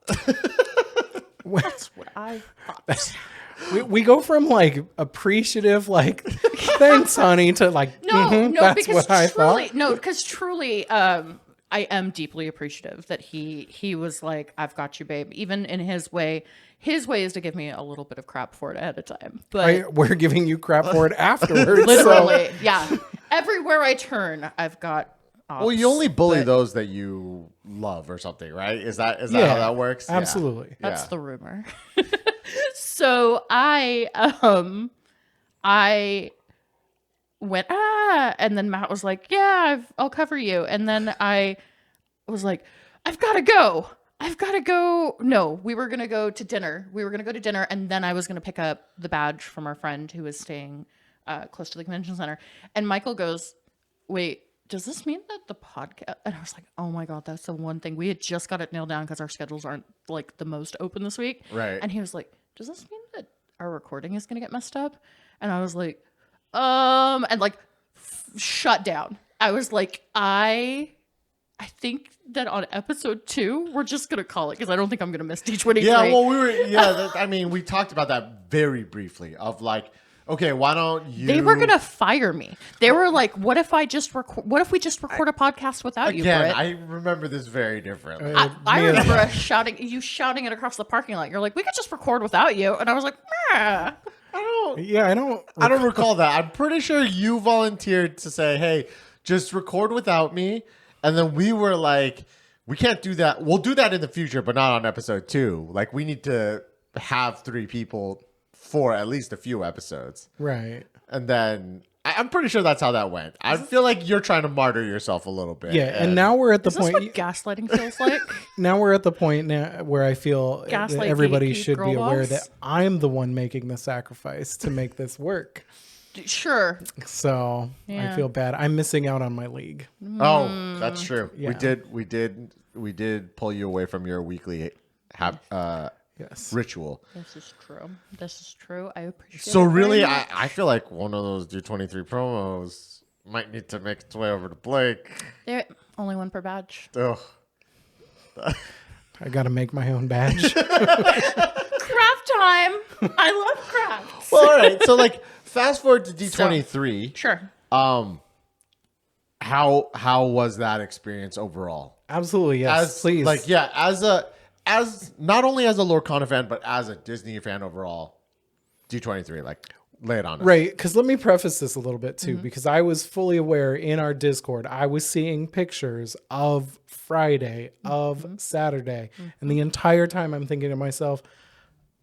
That's what I thought. We go from like appreciative, like thanks, honey, to like No, that's because what I truly, thought. no, because truly, I am deeply appreciative that he was like, "I've got you, babe." Even in his way is to give me a little bit of crap for it ahead of time, but We're giving you crap for it afterwards. literally, yeah. Everywhere I turn, I've got. Well, you only bully those that you love or something, right? Is that how that works? Yeah. Absolutely. That's Yeah. the rumor. So I went, and then Matt was like, yeah, I'll cover you. And then I was like, I've got to go. No, we were going to go to dinner. And then I was going to pick up the badge from our friend who was staying close to the convention center. And Michael goes, wait, does this mean that the podcast? And I was like, oh my God, that's the one thing. We had just got it nailed down because our schedules aren't like the most open this week. Right. And he was like, does this mean that our recording is going to get messed up? And I was like, and like shut down. I was like, I think that on episode 2, we're just going to call it because I don't think I'm going to miss D23. Yeah, well, we talked about that very briefly of like, okay, why don't you? They were gonna fire me. They were like, "What if we just record a podcast without you, Again, Britt?" I remember this very differently. I remember us shouting it across the parking lot. You're like, "We could just record without you," and I was like, "Nah." I don't recall that. I'm pretty sure you volunteered to say, hey, just record without me. And then we were like, we can't do that. We'll do that in the future, but not on episode 2. Like, we need to have 3 people for at least a few episodes. Right. And then I'm pretty sure that's how that went. I feel like you're trying to martyr yourself a little bit. Yeah, and now we're at the Is this point. what gaslighting feels like? Now we're at the point now where I feel that Gaslight everybody gatekeep should be girl aware boss? that I'm the one making the sacrifice to make this work. Sure. So I Yeah. feel bad. I'm missing out on my league. Oh, that's true. Yeah. We did pull you away from your weekly Yes. ritual. This is true. I appreciate So it. very really, much. I feel like one of those D23 promos might need to make its way over to Blake. There, only one per badge. Ugh. I got to make my own badge. Craft time. I love crafts. Well, all right. So like, fast forward to D23. Sure. How was that experience overall? Absolutely, yes. Please. Like, yeah, as not only as a Lorcana fan, but as a Disney fan overall, D23, like, lay it on us. Right, because let me preface this a little bit too, because I was fully aware in our Discord, I was seeing pictures of Friday, of Saturday, and the entire time I'm thinking to myself,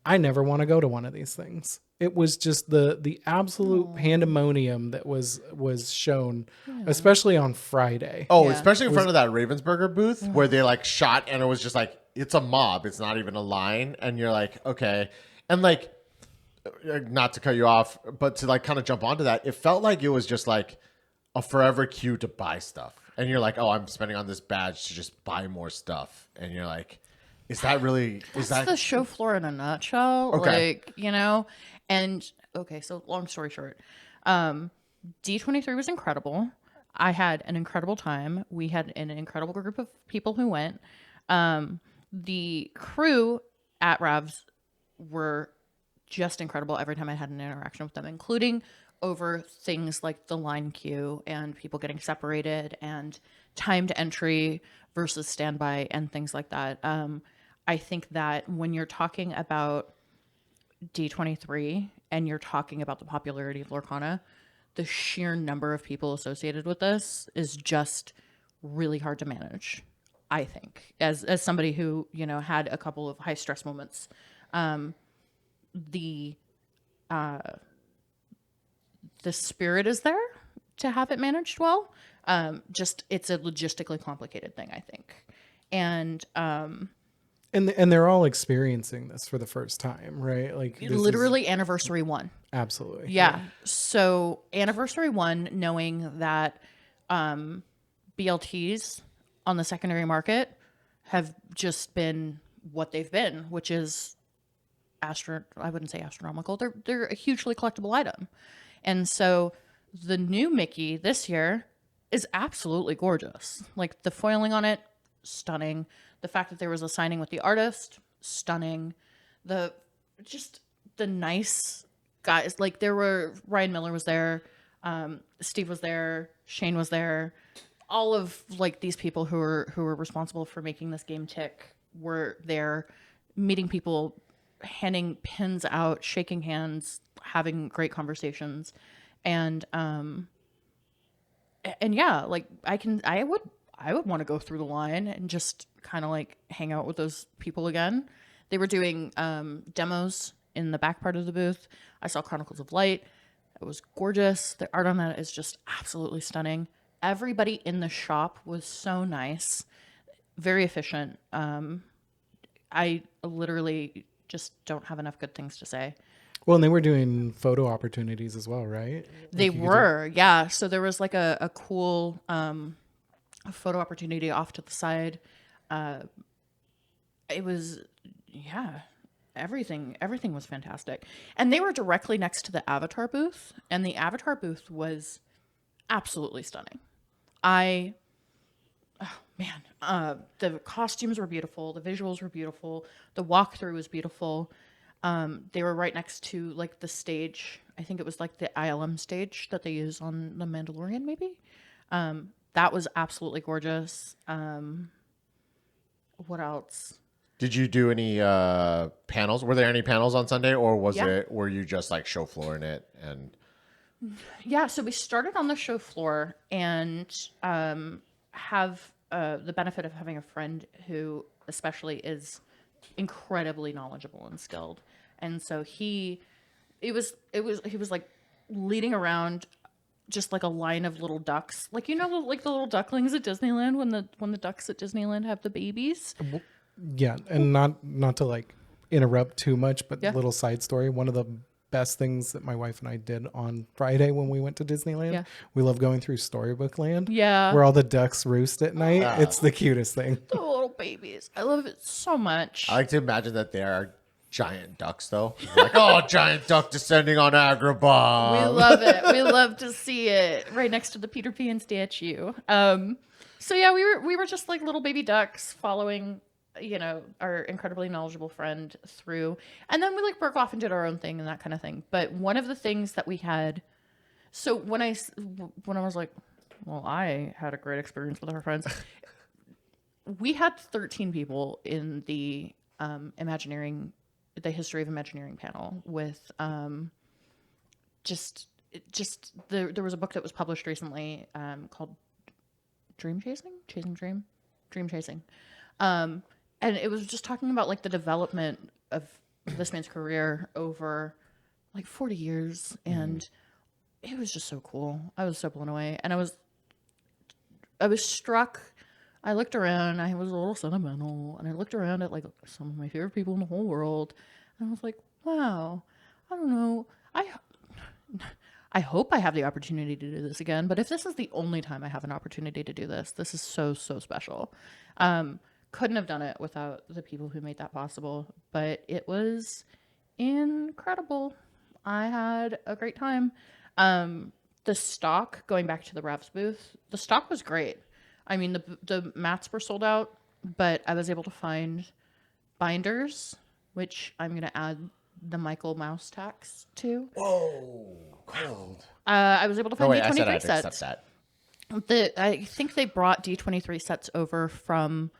I never want to go to one of these things. It was just the absolute pandemonium that was shown, especially on Friday. Oh, Yeah. especially in front of that Ravensburger booth where they like shot and it was just like, it's a mob. It's not even a line. And you're like, okay. And like, not to cut you off, but to like kind of jump onto that, it felt like it was just like a forever queue to buy stuff. And you're like, oh, I'm spending on this badge to just buy more stuff. And you're like, is that really, is That's that the show floor in a nutshell. Okay. Like, you know, and okay, so long story short, D23 was incredible. I had an incredible time. We had an incredible group of people who went. The crew at Ravs were just incredible every time I had an interaction with them, including over things like the line queue and people getting separated and timed entry versus standby and things like that. I think that when you're talking about D23 and you're talking about the popularity of Lorcana, the sheer number of people associated with this is just really hard to manage. I think, as somebody who, you know, had a couple of high stress moments. The spirit is there to have it managed well. Just it's a logistically complicated thing, I think. And they're all experiencing this for the first time, right? Like literally anniversary 1. Absolutely. Yeah. So anniversary 1, knowing that BLTs on the secondary market have just been what they've been, which is I wouldn't say astronomical. They're a hugely collectible item. And so the new Mickey this year is absolutely gorgeous. Like the foiling on it, stunning. The fact that there was a signing with the artist, stunning. The nice guys, like Ryan Miller was there, Steve was there, Shane was there. All of like these people who were responsible for making this game tick were there, meeting people, handing pins out, shaking hands, having great conversations. And yeah, like I would want to go through the line and just kind of like hang out with those people again. They were doing demos in the back part of the booth. I saw Chronicles of Light. It was gorgeous. The art on that is just absolutely stunning. Everybody in the shop was so nice, very efficient. I literally just don't have enough good things to say. Well, and they were doing photo opportunities as well, right? They were, yeah. So there was like a cool photo opportunity off to the side. It was, yeah, everything was fantastic. And they were directly next to the Avatar booth, and the Avatar booth was absolutely stunning. The costumes were beautiful. The visuals were beautiful. The walkthrough was beautiful. They were right next to like the stage. I think it was like the ILM stage that they use on The Mandalorian, maybe. That was absolutely gorgeous. What else? Did you do any panels? Were there any panels on Sunday, or were you just like show flooring it and? Yeah, so we started on the show floor and have the benefit of having a friend who especially is incredibly knowledgeable and skilled. And so he was like leading around just like a line of little ducks. Like, you know, like the little ducklings at Disneyland when the ducks at Disneyland have the babies. Yeah, and not to like interrupt too much, but Yeah. little side story. One of the best things that my wife and I did on Friday when we went to Disneyland. Yeah. We love going through Storybook Land. Yeah. Where all the ducks roost at night. It's the cutest thing. The little babies. I love it so much. I like to imagine that they are giant ducks, though. Like, oh, giant duck descending on Agrabah. We love it. We love to see it right next to the Peter Pan statue. So yeah, we were just like little baby ducks following, you know, our incredibly knowledgeable friend through, and then we like broke off and did our own thing and that kind of thing. But one of the things that we had, so when I was like, well, I had a great experience with our friends. We had 13 people in the the history of Imagineering panel with there was a book that was published recently called Dream Chasing. And it was just talking about like the development of this man's career over like 40 years. And it was just so cool. I was so blown away. And I was struck. I looked around. I was a little sentimental. And I looked around at like some of my favorite people in the whole world. And I was like, wow, I don't know. I hope I have the opportunity to do this again. But if this is the only time I have an opportunity to do this, this is so, so special. Couldn't have done it without the people who made that possible, but it was incredible. I had a great time. The stock, going back to the Revs booth, the stock was great. I mean, the mats were sold out, but I was able to find binders, which I'm going to add the Michael Mouse tax to. Whoa, cold. I was able to find D23 I said I'd sets. accept that. I think they brought D23 sets over from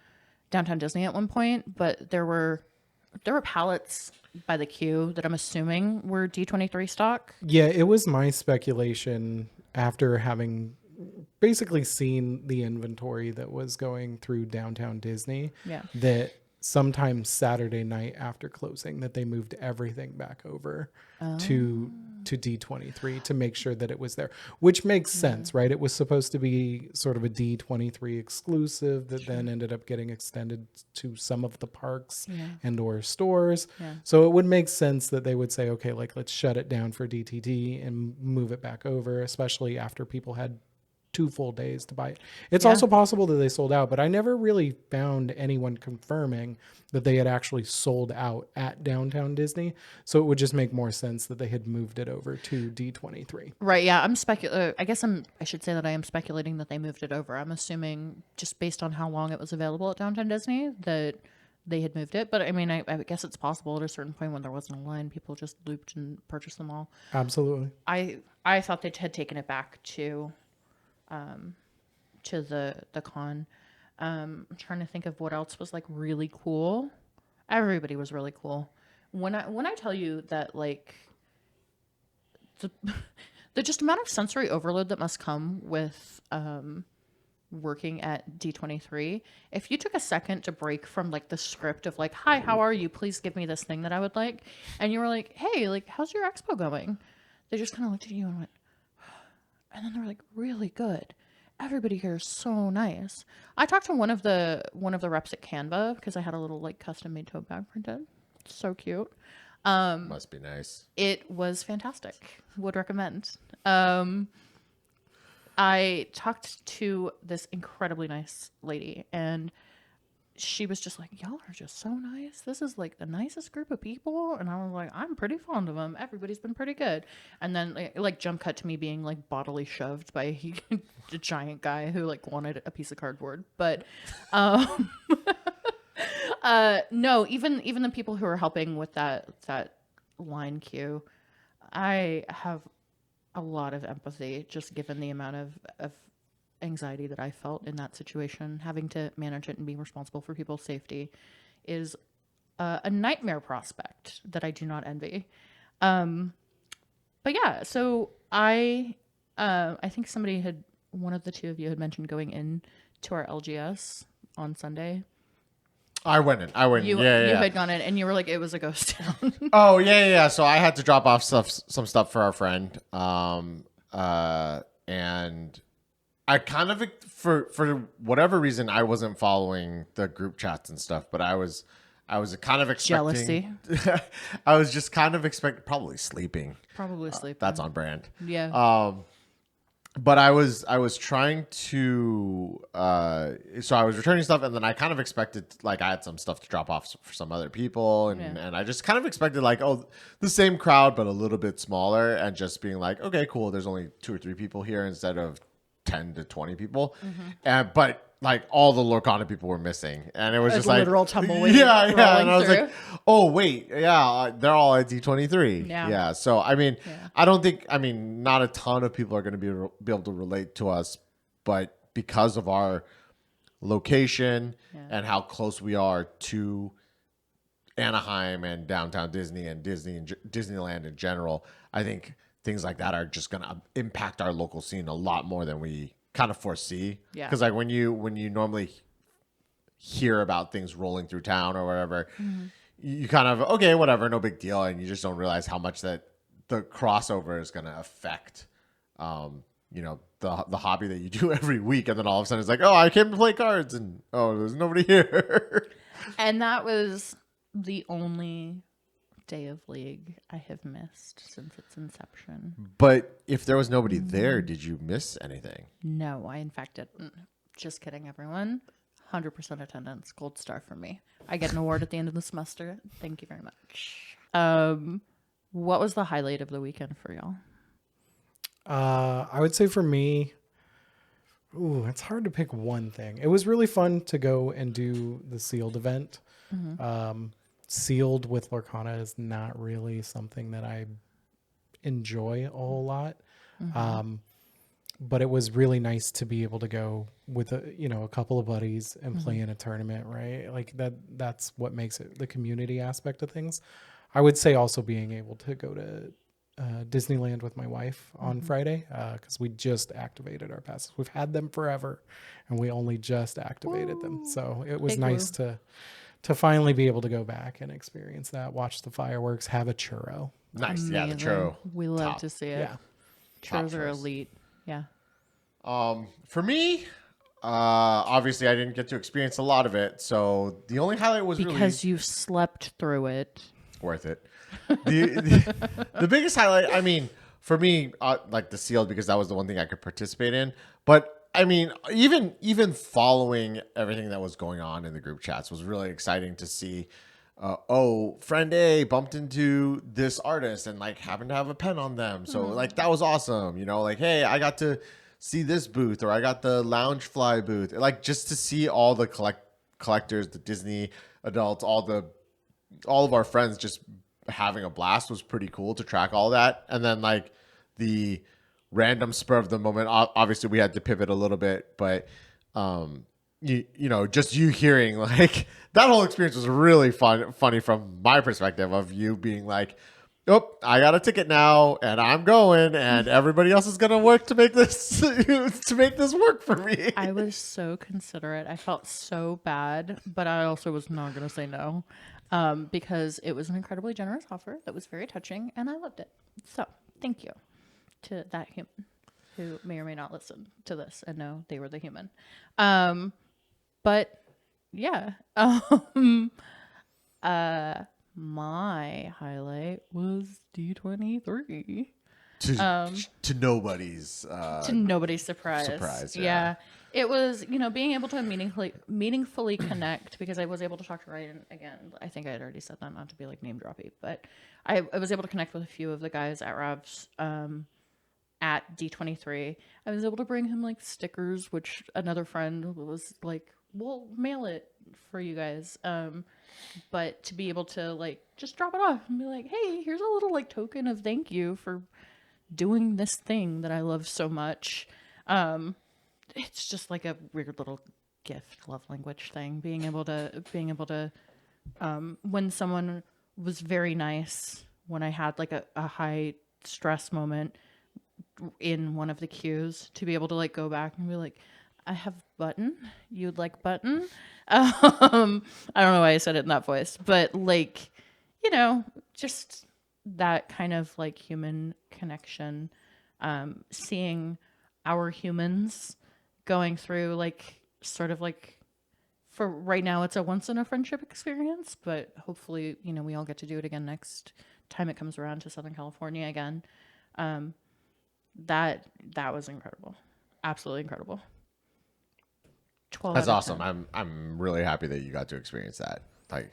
Downtown Disney at one point, but there were pallets by the queue that I'm assuming were D23 stock. Yeah, it was my speculation after having basically seen the inventory that was going through downtown Disney. Yeah. That sometime Saturday night after closing, that they moved everything back over to D23 to make sure that it was there, which makes sense, right? It was supposed to be sort of a D23 exclusive that then ended up getting extended to some of the parks and or stores. Yeah. So it would make sense that they would say, okay, like let's shut it down for DTD and move it back over, especially after people had 2 full days to buy it. It's also possible that they sold out, but I never really found anyone confirming that they had actually sold out at downtown Disney. So it would just make more sense that they had moved it over to D23. Right. Yeah. I should say that I am speculating that they moved it over. I'm assuming just based on how long it was available at downtown Disney that they had moved it. But I mean, I guess it's possible at a certain point when there wasn't a line, people just looped and purchased them all. Absolutely. I thought they had taken it back to the con. I'm trying to think of what else was like really cool. Everybody was really cool. When I tell you that like the just amount of sensory overload that must come with working at D23, if you took a second to break from like the script of like, hi, how are you? Please give me this thing that I would like. And you were like, hey, like, how's your expo going? They just kind of looked at you and went, and then they were like, really good. Everybody here is so nice. I talked to one of the reps at Canva because I had a little like custom made tote bag printed. So cute. Must be nice. It was fantastic. Would recommend. I talked to this incredibly nice lady and she was just like, y'all are just so nice. This is like the nicest group of people. And I was like, I'm pretty fond of them. Everybody's been pretty good. And then like jump cut to me being like bodily shoved by a giant guy who like wanted a piece of cardboard. But no, even the people who are helping with that line queue, I have a lot of empathy just given the amount of anxiety that I felt in that situation. Having to manage it and be responsible for people's safety is a nightmare prospect that I do not envy. But yeah, so I think one of the two of you had mentioned going in to our LGS on Sunday. I went in. You had gone in and you were like, it was a ghost town. Oh yeah. So I had to drop off some stuff for our friend. And I kind of, for whatever reason, I wasn't following the group chats and stuff, but I was kind of expecting jealousy. I was just kind of probably sleeping. That's on brand. Yeah. But I was trying to so I was returning stuff, and then I kind of expected like I had some stuff to drop off for some other people, and I just kind of expected like, oh, the same crowd but a little bit smaller, and just being like, okay, cool, there's only 2 or 3 people here instead of 10 to 20 people. But like all the Lorcana people were missing, and it was just like literal tumbleweed. Yeah, and I was through. like, oh wait, yeah, they're all at D23. Yeah. So I mean, I don't think, not a ton of people are going to be able to relate to us, but because of our location and how close we are to Anaheim and downtown Disney and Disneyland in general, I think things like that are just going to impact our local scene a lot more than we kind of foresee. Yeah. Because like when you normally hear about things rolling through town or whatever, you kind of, okay, whatever, no big deal. And you just don't realize how much that the crossover is going to affect, the hobby that you do every week. And then all of a sudden it's like, oh, I came to play cards and oh, there's nobody here. And that was the only day of League I have missed since its inception. But if there was nobody there, did you miss anything? No, I in fact didn't. Just kidding, everyone. 100% attendance, gold star for me. I get an award at the end of the semester. Thank you very much. What was the highlight of the weekend for y'all? I would say for me, it's hard to pick one thing. It was really fun to go and do the sealed event. Sealed with Lorcana is not really something that I enjoy a whole lot. But it was really nice to be able to go with a couple of buddies and play in a tournament, right? Like that's what makes it the community aspect of things. I would say also being able to go to Disneyland with my wife on Friday because we just activated our passes. We've had them forever, and we only just activated them. So it was Big nice woo. to finally be able to go back and experience that, watch the fireworks, have a churro. Nice. Yeah, the Amazing. churro. We love top. to see it. Yeah. Churros Top are choice. elite. Yeah. For me, obviously I didn't get to experience a lot of it, so the only highlight was Because really you slept through it. worth it. The biggest highlight, I mean, for me, like the sealed, because that was the one thing I could participate in. But I mean, even following everything that was going on in the group chats was really exciting to see. Oh, friend A bumped into this artist and like happened to have a pen on them, so like that was awesome. You know, like hey, I got to see this booth, or I got the Loungefly booth. Like just to see all the collectors, the Disney adults, all of our friends just having a blast was pretty cool to track all that. And then like the random spur of the moment, obviously we had to pivot a little bit, but you know, just you hearing like that whole experience was really funny from my perspective of you being like, oh, I got a ticket now and I'm going and everybody else is going to work to make this work for me. I was so considerate. I felt so bad, but I also was not going to say no because it was an incredibly generous offer that was very touching and I loved it. So thank you to that human who may or may not listen to this and know they were the human. But yeah, my highlight was D23. To nobody's To nobody's surprise. yeah. It was, you know, being able to meaningfully connect because I was able to talk to Ryan again. I think I had already said that, not to be like name droppy, but I was able to connect with a few of the guys at Rav's at D23. I was able to bring him like stickers, which another friend was like, we'll mail it for you guys. But to be able to like just drop it off and be like, hey, here's a little like token of thank you for doing this thing that I love so much. It's just like a weird little gift, love language thing. Being able to when someone was very nice, when I had like a high stress moment in one of the queues, to be able to like go back and be like, I have button. You'd like button? I don't know why I said it in that voice, but like, you know, just that kind of like human connection, seeing our humans going through like sort of like, for right now it's a once in a friendship experience, but hopefully, you know, we all get to do it again next time it comes around to Southern California again. That was incredible. Absolutely incredible. 12 That's out of awesome. 10. I'm really happy that you got to experience that. Like,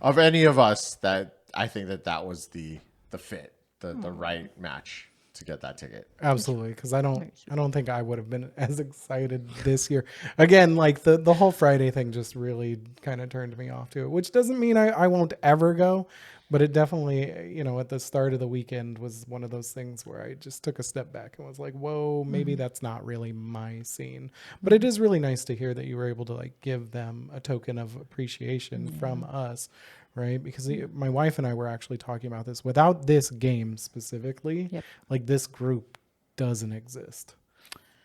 of any of us, that I think that was the fit, the right match to get that ticket. Absolutely, because I don't think I would have been as excited this year. Again, like the whole Friday thing just really kind of turned me off to it, which doesn't mean I won't ever go, but it definitely, you know, at the start of the weekend was one of those things where I just took a step back and was like, whoa, maybe that's not really my scene. But it is really nice to hear that you were able to like give them a token of appreciation from us. Right, because my wife and I were actually talking about this. Without this game specifically, like this group doesn't exist.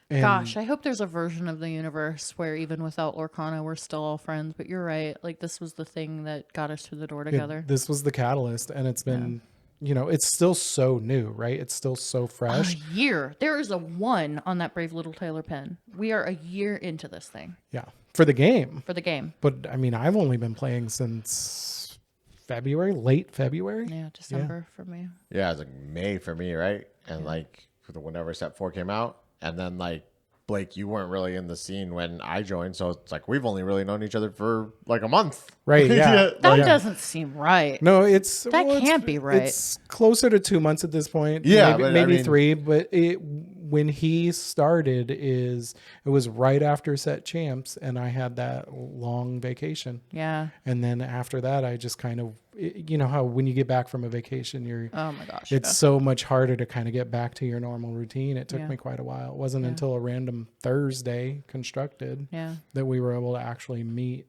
And Gosh, I hope there's a version of the universe where even without Lorcana, we're still all friends. But you're right. Like this was the thing that got us through the door together. this was the catalyst, and it's been, you know, it's still so new, right? It's still so fresh. A year. There is a 1 on that Brave Little Tailor pen. We are a year into this thing Yeah, for the game. for the game. But I mean, I've only been playing since late February. Yeah, December for me. Yeah, it was like May for me, right? And like whenever Step 4 came out, and then like Blake, you weren't really in the scene when I joined, so it's like we've only really known each other for like a month, Right? Yeah. That doesn't seem right. No, it's That can't be right. It's closer to 2 months at this point. Yeah, maybe, but maybe I mean, 3. But when he started, it was right after Set Champs, and I had that long vacation. Yeah. And then after that, I just kind of, you know how when you get back from a vacation, Oh my gosh. it's so much harder to kind of get back to your normal routine. It took Yeah. me quite a while. It wasn't until a random Thursday constructed Yeah. that we were able to actually meet,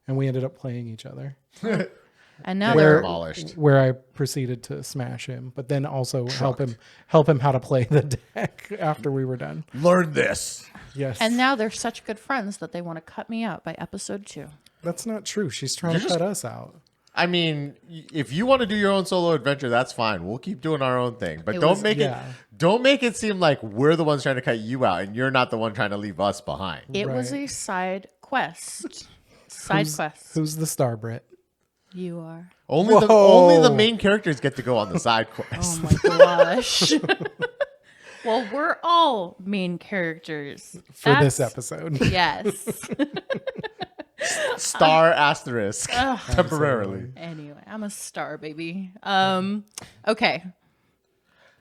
and we ended up playing each other. And now They're they're demolished. Where I proceeded to smash him, but then also help him how to play the deck after we were done. Learn this. Yes. and now they're such good friends that they want to cut me out by episode 2. That's not true. She's trying to cut us out. I mean, if you want to do your own solo adventure, that's fine. We'll keep doing our own thing, but don't make it seem like we're the ones trying to cut you out, and you're not the one trying to leave us behind. It was a side quest. Quest. Who's the star, Britt? You are. Only the main characters get to go on the side quest. Oh my gosh. Well, we're all main characters For this episode. Yes. Star asterisk temporarily. Anyway, I'm a star, baby. Okay.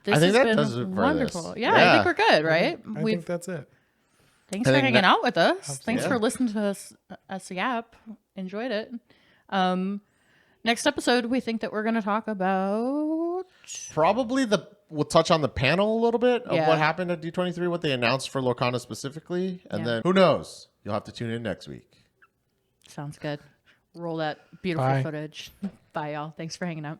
This I think has that been does it for wonderful. this. Yeah, I think we're good, right? I think that's it. Thanks for hanging out with us. Thanks Yeah. for listening to us yap. Enjoyed it. Next episode, we think that we're going to talk about... Probably we'll touch on the panel a little bit of Yeah. what happened at D23, what they announced for Lorcana specifically, and then who knows? You'll have to tune in next week. Sounds good. Roll that beautiful Bye. footage. Bye, y'all. Thanks for hanging out.